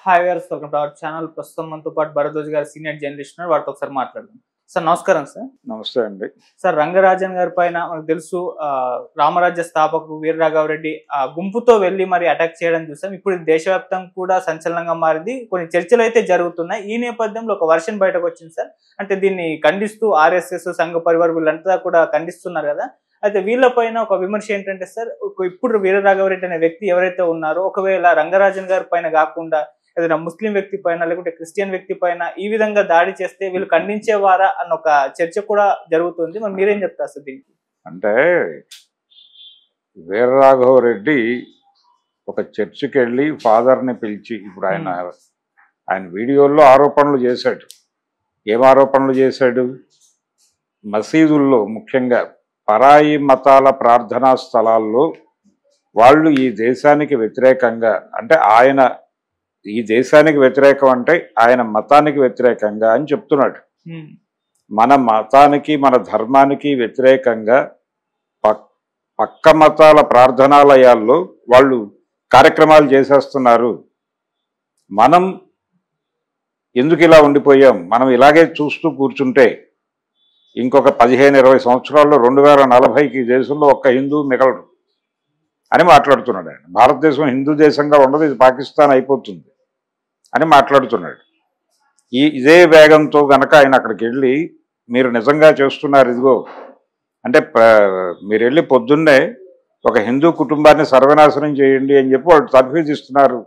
Hi viewers, welcome to our channel. ప్రస్తుతం మనతో పాటు భరద్వాజ్ గారు సీనియర్ జర్నలిస్ట్ ఉన్నారు. వారితో ఒకసారి మాట్లాడదాం. సార్ నమస్కారం. సార్ నమస్తే అండి. సార్, రంగరాజన్ గారి పైన మనకు తెలుసు, రామరాజ్య స్థాపకుడు వీరరాఘవరెడ్డి గుంపుతో వెళ్లి మరి అటాక్ చేయడం చూసాం. ఇప్పుడు దేశవ్యాప్తంగా కూడా సంచలనంగా మారింది. కొన్ని చర్చలు అయితే జరుగుతున్నాయి. ఈ నేపథ్యంలో ఒక వర్షన్ బయటకు వచ్చింది సార్. అంటే దీన్ని ఖండిస్తూ ఆర్ఎస్ఎస్, సంఘ పరివార్ వీళ్ళంతా కూడా ఖండిస్తున్నారు కదా. అయితే వీళ్ళపైన ఒక విమర్శ ఏంటంటే సార్, ఇప్పుడు వీరరాఘవరెడ్డి అనే వ్యక్తి ఎవరైతే ఉన్నారో, ఒకవేళ రంగరాజన్ గారి పైన కాకుండా ఏదైనా ముస్లిం వ్యక్తి పైన లేకుంటే క్రిస్టియన్ వ్యక్తి పైన ఈ విధంగా దాడి చేస్తే వీళ్ళు ఖండించేవారా అన్న ఒక చర్చ కూడా జరుగుతుంది. మరి మీరేం చెప్తారు సార్ దీనికి? అంటే వీరరాఘవరెడ్డి ఒక చర్చికి వెళ్ళి ఫాదర్ని పిలిచి, ఇప్పుడు ఆయన వీడియోల్లో ఆరోపణలు చేశాడు. ఏం ఆరోపణలు చేశాడు? మసీదుల్లో, ముఖ్యంగా పరాయి మతాల ప్రార్థనా స్థలాల్లో వాళ్ళు ఈ దేశానికి వ్యతిరేకంగా, అంటే ఆయన ఈ దేశానికి వ్యతిరేకం అంటే ఆయన మతానికి వ్యతిరేకంగా అని చెప్తున్నాడు. మన మతానికి, మన ధర్మానికి వ్యతిరేకంగా పక్క మతాల ప్రార్థనాలయాల్లో వాళ్ళు కార్యక్రమాలు చేసేస్తున్నారు. మనం ఎందుకు ఇలా ఉండిపోయాం? మనం ఇలాగే చూస్తూ కూర్చుంటే ఇంకొక 15-20 సంవత్సరాల్లో 2040కి దేశంలో ఒక్క హిందూ మిగలడు అని మాట్లాడుతున్నాడు ఆయన. భారతదేశం హిందూ దేశంగా ఉండదు, ఇది పాకిస్తాన్ అయిపోతుంది అని మాట్లాడుతున్నాడు. ఇదే వేగంతో గనక ఆయన అక్కడికి వెళ్ళి, మీరు నిజంగా చేస్తున్నారు ఇదిగో అంటే, మీరు వెళ్ళి పొద్దున్నే ఒక హిందూ కుటుంబాన్ని సర్వనాశనం చేయండి అని చెప్పి వాళ్ళు తర్ఫీదు ఇస్తున్నారు,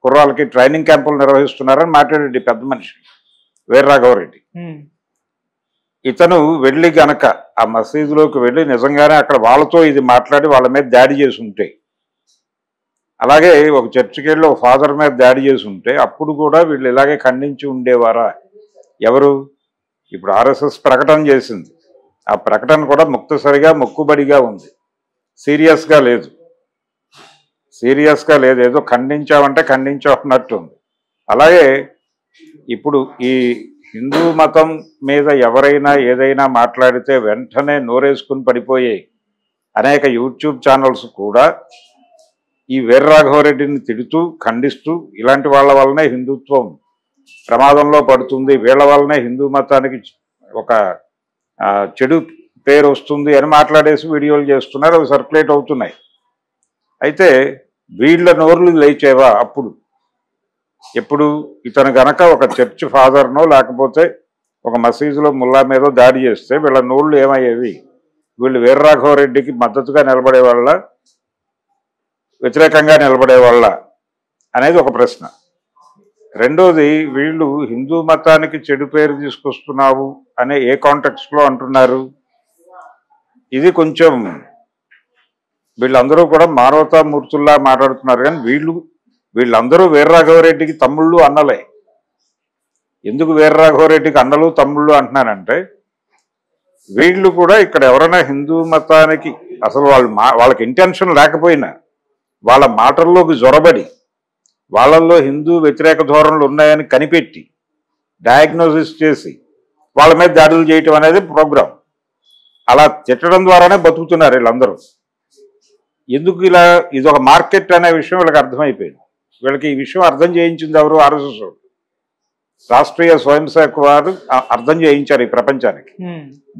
కుర్రాలకి ట్రైనింగ్ క్యాంపులు నిర్వహిస్తున్నారని మాట్లాడండి పెద్ద మనిషి వీరరాఘవరెడ్డి. ఇతను వెళ్ళి గనక ఆ మసీదులోకి వెళ్ళి నిజంగానే అక్కడ వాళ్ళతో ఇది మాట్లాడి వాళ్ళ మీద దాడి చేసి ఉంటే, అలాగే ఒక చర్చికి వెళ్ళి ఒక ఫాదర్ మీద దాడి చేసి ఉంటే, అప్పుడు కూడా వీళ్ళు ఇలాగే ఖండించి ఉండేవారా? ఎవరు? ఇప్పుడు ఆర్ఎస్ఎస్ ప్రకటన చేసింది. ఆ ప్రకటన కూడా ముక్తసరిగా, మొక్కుబడిగా ఉంది, సీరియస్గా లేదు. ఏదో ఖండించామంటే ఖండించామన్నట్టు ఉంది. అలాగే ఇప్పుడు ఈ హిందూ మతం మీద ఎవరైనా ఏదైనా మాట్లాడితే వెంటనే నోరేసుకుని పడిపోయాయి అనేక యూట్యూబ్ ఛానల్స్ కూడా ఈ వీరరాఘవరెడ్డిని తిడుతూ, ఖండిస్తూ, ఇలాంటి వాళ్ళ వల్లనే హిందుత్వం ప్రమాదంలో పడుతుంది, వీళ్ళ వల్లనే హిందూ మతానికి ఒక చెడు పేరు వస్తుంది అని మాట్లాడేసి వీడియోలు చేస్తున్నారు. అవి సర్క్యులేట్ అవుతున్నాయి. అయితే వీళ్ళ నోర్లు లేచేవా అప్పుడు? ఎప్పుడు ఇతను గనక ఒక చర్చ్ ఫాదర్నో లేకపోతే ఒక మసీదులో ముల్లా మీదో దాడి చేస్తే వీళ్ళ నోళ్ళు ఏమయ్యేవి? వీళ్ళు వీరరాఘవరెడ్డికి మద్దతుగా నిలబడే వాళ్ళ, వ్యతిరేకంగా నిలబడే వాళ్ళ అనేది ఒక ప్రశ్న. రెండోది, వీళ్ళు హిందూ మతానికి చెడు పేరు తీసుకొస్తున్నావు అనే ఏ కాంటెక్స్ట్లో అంటున్నారు? ఇది కొంచెం వీళ్ళందరూ కూడా మానవతామూర్తుల్లా మాట్లాడుతున్నారు. కానీ వీళ్ళందరూ వీరరాఘవరెడ్డికి తమ్ముళ్ళు, అన్నలే. ఎందుకు వీరరాఘవరెడ్డికి అన్నలు, తమ్ముళ్ళు అంటున్నానంటే, వీళ్ళు కూడా ఇక్కడ ఎవరైనా హిందూ మతానికి అసలు వాళ్ళకి ఇంటెన్షన్ లేకపోయినా వాళ్ళ మాటల్లోకి జొరబడి వాళ్ళల్లో హిందూ వ్యతిరేక ధోరణులు ఉన్నాయని కనిపెట్టి డయాగ్నోసిస్ చేసి వాళ్ళ మీద దాడులు చేయటం అనేది ప్రోగ్రాం. అలా తిట్టడం ద్వారానే బతుకుతున్నారు వీళ్ళందరూ. ఎందుకు ఇలా? ఇది ఒక మార్కెట్ అనే విషయం వీళ్ళకి అర్థమైపోయింది. వీళ్ళకి ఈ విషయం అర్థం చేయించింది ఎవరు? ఆర్ఎస్ఎస్ రాష్ట్రీయ స్వయం సేవక్ వారు అర్థం చేయించారు ఈ ప్రపంచానికి.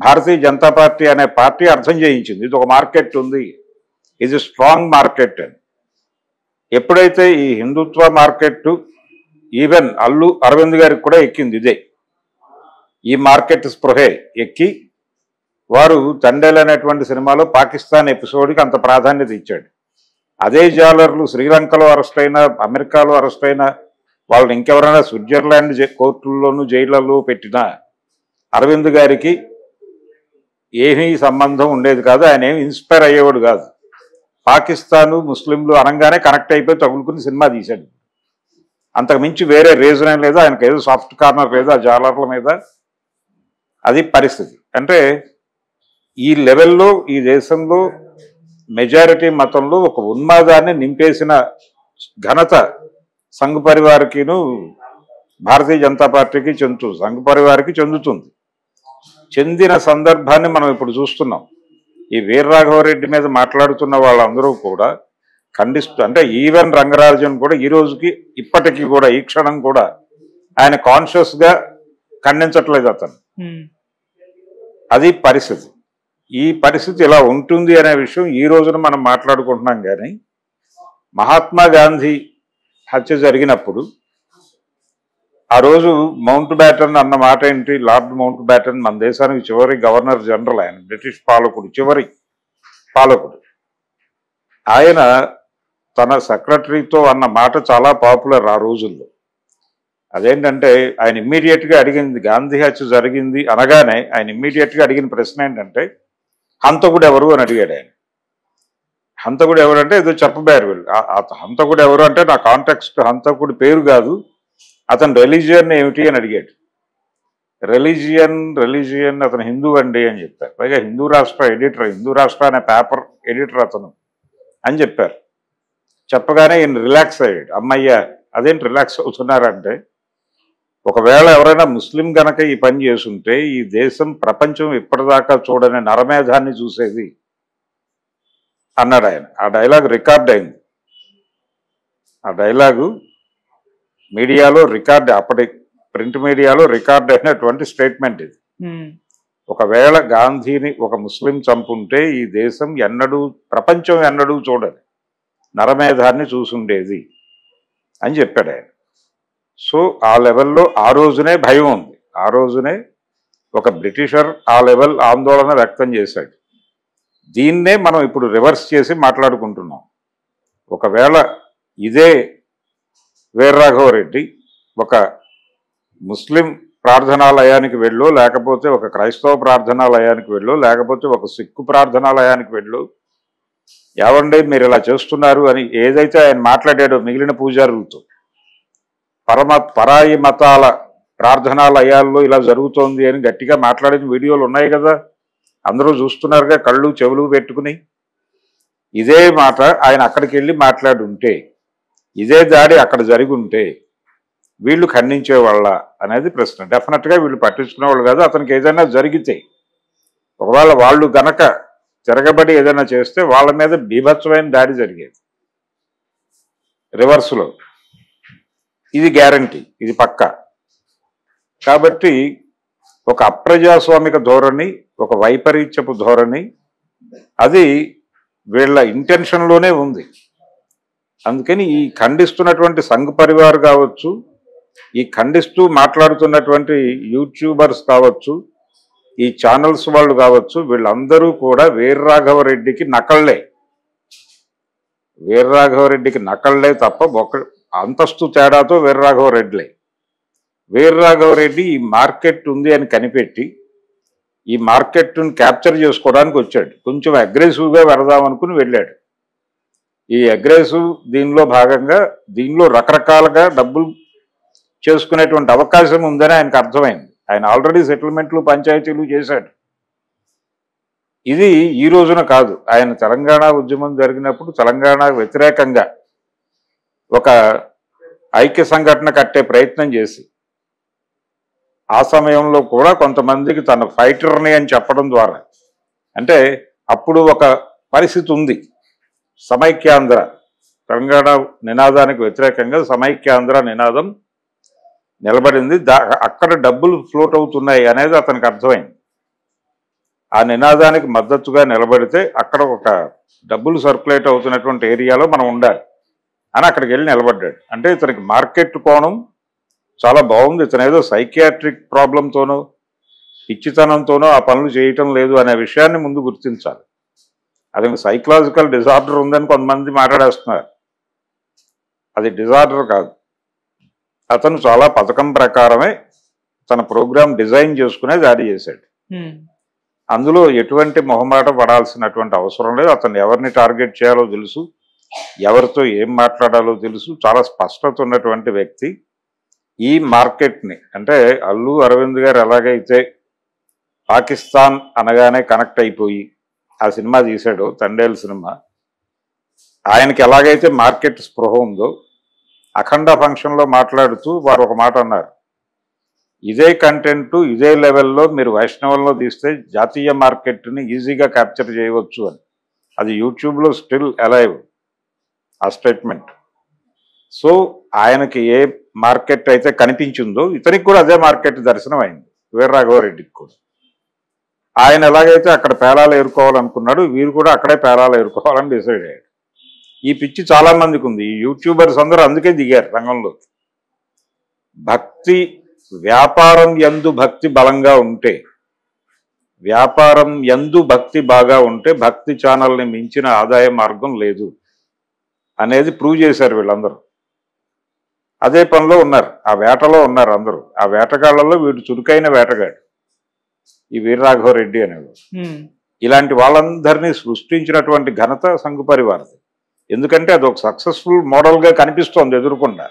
భారతీయ జనతా పార్టీ అనే పార్టీ అర్థం చేయించింది, ఇది ఒక మార్కెట్ ఉంది, ఇది స్ట్రాంగ్ మార్కెట్ అని. ఎప్పుడైతే ఈ హిందుత్వ మార్కెట్ ఈవెన్ అల్లు అరవింద్ గారికి కూడా ఎక్కింది, ఇదే ఈ మార్కెట్ స్పృహే ఎక్కి వారు తండేల్ అనేటువంటి సినిమాలో పాకిస్తాన్ ఎపిసోడ్కి అంత ప్రాధాన్యత ఇచ్చాడు. అదే జాలర్లు శ్రీలంకలో అరెస్ట్ అయినా, అమెరికాలో అరెస్ట్ అయినా, వాళ్ళని ఇంకెవరైనా స్విట్జర్లాండ్ కోర్టుల్లోనూ జైళ్లలో పెట్టినా అరవింద్ గారికి ఏమీ సంబంధం ఉండేది కాదు. ఆయన ఏమి ఇన్స్పైర్ అయ్యేవాడు కాదు. పాకిస్తాను, ముస్లింలు అనగానే కనెక్ట్ అయిపోయి తగులుకుని సినిమా తీశాడు. అంతకు మించి వేరే రీజన్ ఏం లేదు. ఆయనకు ఏదో సాఫ్ట్ కార్నర్ లేదు ఆ జాలర్ల మీద. అది పరిస్థితి. అంటే ఈ లెవెల్లో ఈ దేశంలో మెజారిటీ మతంలో ఒక ఉన్మాదాన్ని నింపేసిన ఘనత సంఘ్ పరివార్కిను భారతీయ జనతా పార్టీకి సంఘ్ పరివార్కి చెందుతుంది. చెందిన సందర్భాన్ని మనం ఇప్పుడు చూస్తున్నాం. ఈ వీరరాఘవరెడ్డి మీద మాట్లాడుతున్న వాళ్ళందరూ కూడా ఖండిస్తూ, అంటే ఈవెన్ రంగరాజన్ కూడా ఈ రోజుకి ఇప్పటికీ కూడా ఈ క్షణం కూడా ఆయన కాన్షియస్ గా ఖండించట్లేదు అతను. అది పరిస్థితి. ఈ పరిస్థితి ఇలా ఉంటుంది అనే విషయం ఈ రోజున మనం మాట్లాడుకుంటున్నాం. కానీ మహాత్మా గాంధీ హత్య జరిగినప్పుడు ఆ రోజు మౌంట్ బ్యాటన్ అన్న మాట ఏంటి? లార్డ్ మౌంట్ బ్యాటన్ మన దేశానికి చివరి గవర్నర్ జనరల్, ఆయన బ్రిటిష్ పాలకుడు, చివరి పాలకుడు. ఆయన తన సెక్రటరీతో అన్న మాట చాలా పాపులర్ ఆ రోజుల్లో. అదేంటంటే ఆయన ఇమ్మీడియట్గా అడిగింది, గాంధీ హత్య జరిగింది అనగానే ఆయన ఇమ్మీడియట్గా అడిగిన ప్రశ్న ఏంటంటే హంతకుడు ఎవరు అని అడిగాడు ఆయన. హంతకుడు ఎవరంటే ఏదో చెప్పబారు వీళ్ళు. హంతకుడు ఎవరు అంటే నా కాంటెక్స్ట్ హంతకుడి పేరు కాదు, అతని రిలీజియన్ ఏమిటి అని అడిగాడు. రిలీజియన్ అతను హిందూ అండి అని చెప్పారు. పైగా హిందూ రాష్ట్ర ఎడిటర్, హిందూ రాష్ట్ర అనే పేపర్ ఎడిటర్ అతను అని చెప్పారు. చెప్పగానే ఈయన రిలాక్స్ అయ్యాడు. అమ్మయ్య అదేంటి రిలాక్స్ అవుతున్నారంటే, ఒకవేళ ఎవరైనా ముస్లిం గనక ఈ పని చేసుంటే ఈ దేశం ప్రపంచం ఇప్పటిదాకా చూడని నరమేధాన్ని చూసేది అన్నాడు ఆయన. ఆ డైలాగ్ రికార్డ్ అయింది. ఆ డైలాగు మీడియాలో రికార్డ్, అప్పటి ప్రింట్ మీడియాలో రికార్డ్ అయినటువంటి స్టేట్మెంట్ ఇది. ఒకవేళ గాంధీని ఒక ముస్లిం చంపుంటే ఈ దేశం ఎన్నడూ, ప్రపంచం ఎన్నడూ చూడని నరమేధాన్ని చూసుండేది అని చెప్పాడు ఆయన. సో ఆ లెవెల్లో ఆ రోజునే భయం ఉంది. ఆ రోజునే ఒక బ్రిటిషర్ ఆ లెవెల్ ఆందోళన వ్యక్తం చేశాడు. దీన్నే మనం ఇప్పుడు రివర్స్ చేసి మాట్లాడుకుంటున్నాం. ఒకవేళ ఇదే వీర్రాఘవరెడ్డి ఒక ముస్లిం ప్రార్థనాలయానికి వెళ్ళో, లేకపోతే ఒక క్రైస్తవ ప్రార్థనాలయానికి వెళ్ళో, లేకపోతే ఒక సిక్కు ప్రార్థనాలయానికి వెళ్ళో, ఏవండి మీరు ఇలా చేస్తున్నారు అని ఏదైతే ఆయన మాట్లాడాడో మిగిలిన పూజారులతో, పరాయి మతాల ప్రార్థనాలయాల్లో ఇలా జరుగుతోంది అని గట్టిగా మాట్లాడిన వీడియోలు ఉన్నాయి కదా, అందరూ చూస్తున్నారుగా కళ్ళు చెవులు పెట్టుకుని. ఇదే మాట ఆయన అక్కడికి వెళ్ళి మాట్లాడుంటే, ఇదే దాడి అక్కడ జరిగి ఉంటే వీళ్ళు ఖండించేవాళ్ళ అనేది ప్రశ్న. డెఫినెట్గా వీళ్ళు పట్టించుకునేవాళ్ళు కాదు. అతనికి ఏదైనా జరిగితే, ఒకవేళ వాళ్ళు గనక తిరగబడి ఏదైనా చేస్తే వాళ్ళ మీద బీభత్సమైన దాడి జరిగేది రివర్స్లో. ఇది గ్యారంటీ, ఇది పక్కా. కాబట్టి ఒక అప్రజాస్వామిక ధోరణి, ఒక వైపరీత్యపు ధోరణి, అది వీళ్ళ ఇంటెన్షన్లోనే ఉంది. అందుకని ఈ ఖండిస్తున్నటువంటి సంఘ్ పరివార్ కావచ్చు, ఈ ఖండిస్తూ మాట్లాడుతున్నటువంటి యూట్యూబర్స్ కావచ్చు, ఈ ఛానల్స్ వాళ్ళు కావచ్చు, వీళ్ళందరూ కూడా వీర్రాఘవరెడ్డికి నకళ్లే. వీర్రాఘవరెడ్డికి నకళ్లే తప్ప ఒక అంతస్తు తేడాతో వీర్రాఘవరెడ్డిలే. వీర్రాఘవరెడ్డి ఈ మార్కెట్ ఉంది అని కనిపెట్టి ఈ మార్కెట్ను క్యాప్చర్ చేసుకోవడానికి వచ్చాడు. కొంచెం అగ్రెసివ్గా వెళదామనుకుని వెళ్ళాడు. ఈ అగ్రెసివ్ దీనిలో భాగంగా దీనిలో రకరకాలుగా డబ్బులు చేసుకునేటువంటి అవకాశం ఉందని ఆయనకు అర్థమైంది. ఆయన ఆల్రెడీ సెటిల్మెంట్లు పంచాయతీలు చేశాడు. ఇది ఈ రోజున కాదు. ఆయన తెలంగాణ ఉద్యమం జరిగినప్పుడు తెలంగాణ వ్యతిరేకంగా ఒక ఐక్య సంఘటన కట్టే ప్రయత్నం చేసి ఆ సమయంలో కూడా కొంతమందికి తన ఫైటర్ని అని చెప్పడం ద్వారా, అంటే అప్పుడు ఒక పరిస్థితి ఉంది, సమైక్యాంధ్ర తెలంగాణ నినాదానికి వ్యతిరేకంగా సమైక్యాంధ్ర నినాదం నిలబడింది. అక్కడ డబ్బులు ఫ్లోట్ అవుతున్నాయి అనేది అతనికి అర్థమైంది. ఆ నినాదానికి మద్దతుగా నిలబడితే అక్కడ ఒక డబ్బులు సర్క్యులేట్ అవుతున్నటువంటి ఏరియాలో మనం ఉండాలి అని అక్కడికి వెళ్ళి నిలబడ్డాడు. అంటే ఇతనికి మార్కెట్ కోణం చాలా బాగుంది. ఇతను ఏదో సైకియాట్రిక్ ప్రాబ్లంతోనో పిచ్చితనంతోనో ఆ పనులు చేయటం లేదు అనే విషయాన్ని ముందు గుర్తించాలి. అది సైకలాజికల్ డిజార్డర్ ఉందని కొంతమంది మాట్లాడేస్తున్నారు. అది డిజార్డర్ కాదు. అతను చాలా పథకం ప్రకారమే తన ప్రోగ్రాం డిజైన్ చేసుకునే దాడి చేశాడు. అందులో ఎటువంటి మొహమాట పడాల్సినటువంటి అవసరం లేదు. అతను ఎవరిని టార్గెట్ చేయాలో తెలుసు, ఎవరితో ఏం మాట్లాడాలో తెలుసు. చాలా స్పష్టత ఉన్నటువంటి వ్యక్తి. ఈ మార్కెట్ని, అంటే అల్లు అరవింద్ గారు ఎలాగైతే పాకిస్తాన్ అనగానే కనెక్ట్ అయిపోయి ఆ సినిమా తీశాడో, తండేల్ సినిమా, ఆయనకి ఎలాగైతే మార్కెట్ స్పృహ ఉందో, అఖండ ఫంక్షన్లో మాట్లాడుతూ వారు ఒక మాట అన్నారు, ఇదే కంటెంట్ ఇదే లెవెల్లో మీరు వైష్ణవంలో తీస్తే జాతీయ మార్కెట్ని ఈజీగా క్యాప్చర్ చేయవచ్చు అని. అది యూట్యూబ్లో స్టిల్ అలైవ్. ఆ స్టేట్మెంట్. సో ఆయనకి ఏ మార్కెట్ అయితే కనిపించిందో ఇతనికి కూడా అదే మార్కెట్ దర్శనం అయింది, వీర్రాఘవరెడ్డికి కూడా. ఆయన ఎలాగైతే అక్కడ పేలాలు ఏరుకోవాలనుకున్నాడు, వీరు కూడా అక్కడే పేలాలు ఏరుకోవాలని డిసైడ్ అయ్యాడు. ఈ పిచ్చి చాలా మందికి ఉంది. ఈ యూట్యూబర్స్ అందరూ అందుకే దిగారు రంగంలో. భక్తి వ్యాపారం యందు భక్తి బలంగా ఉంటే, వ్యాపారం యందు భక్తి బాగా ఉంటే భక్తి ఛానల్ని మించిన ఆదాయ మార్గం లేదు అనేది ప్రూవ్ చేశారు వీళ్ళందరూ. అదే పనిలో ఉన్నారు, ఆ వేటలో ఉన్నారు అందరూ. ఆ వేటగాళ్లలో వీడు చురుకైన వేటగాడు ఈ వీర్రాఘవరెడ్డి అనేవాడు. ఇలాంటి వాళ్ళందరినీ సృష్టించినటువంటి ఘనత సంఘ పరివారది. ఎందుకంటే అది ఒక సక్సెస్ఫుల్ మోడల్గా కనిపిస్తోంది ఎదురుకుండా.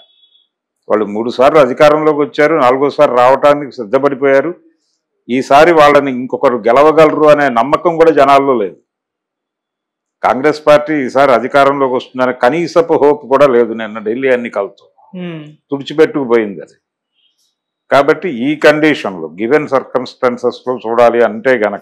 వాళ్ళు 3 సార్లు అధికారంలోకి వచ్చారు, 4వ సారి రావటానికి సిద్ధపడిపోయారు. ఈసారి వాళ్ళని ఇంకొకరు గెలవగలరు అనే నమ్మకం కూడా జనాల్లో లేదు. కాంగ్రెస్ పార్టీ ఈసారి అధికారంలోకి వస్తుందనే కనీసపు హోప్ కూడా లేదు. నిన్న ఢిల్లీ ఎన్నికలతో తుడిచిపెట్టుకుపోయింది అది. కాబట్టి ఈ కండిషన్లో గివెన్ సర్కమ్స్టాన్సెస్లో చూడాలి అంటే గనక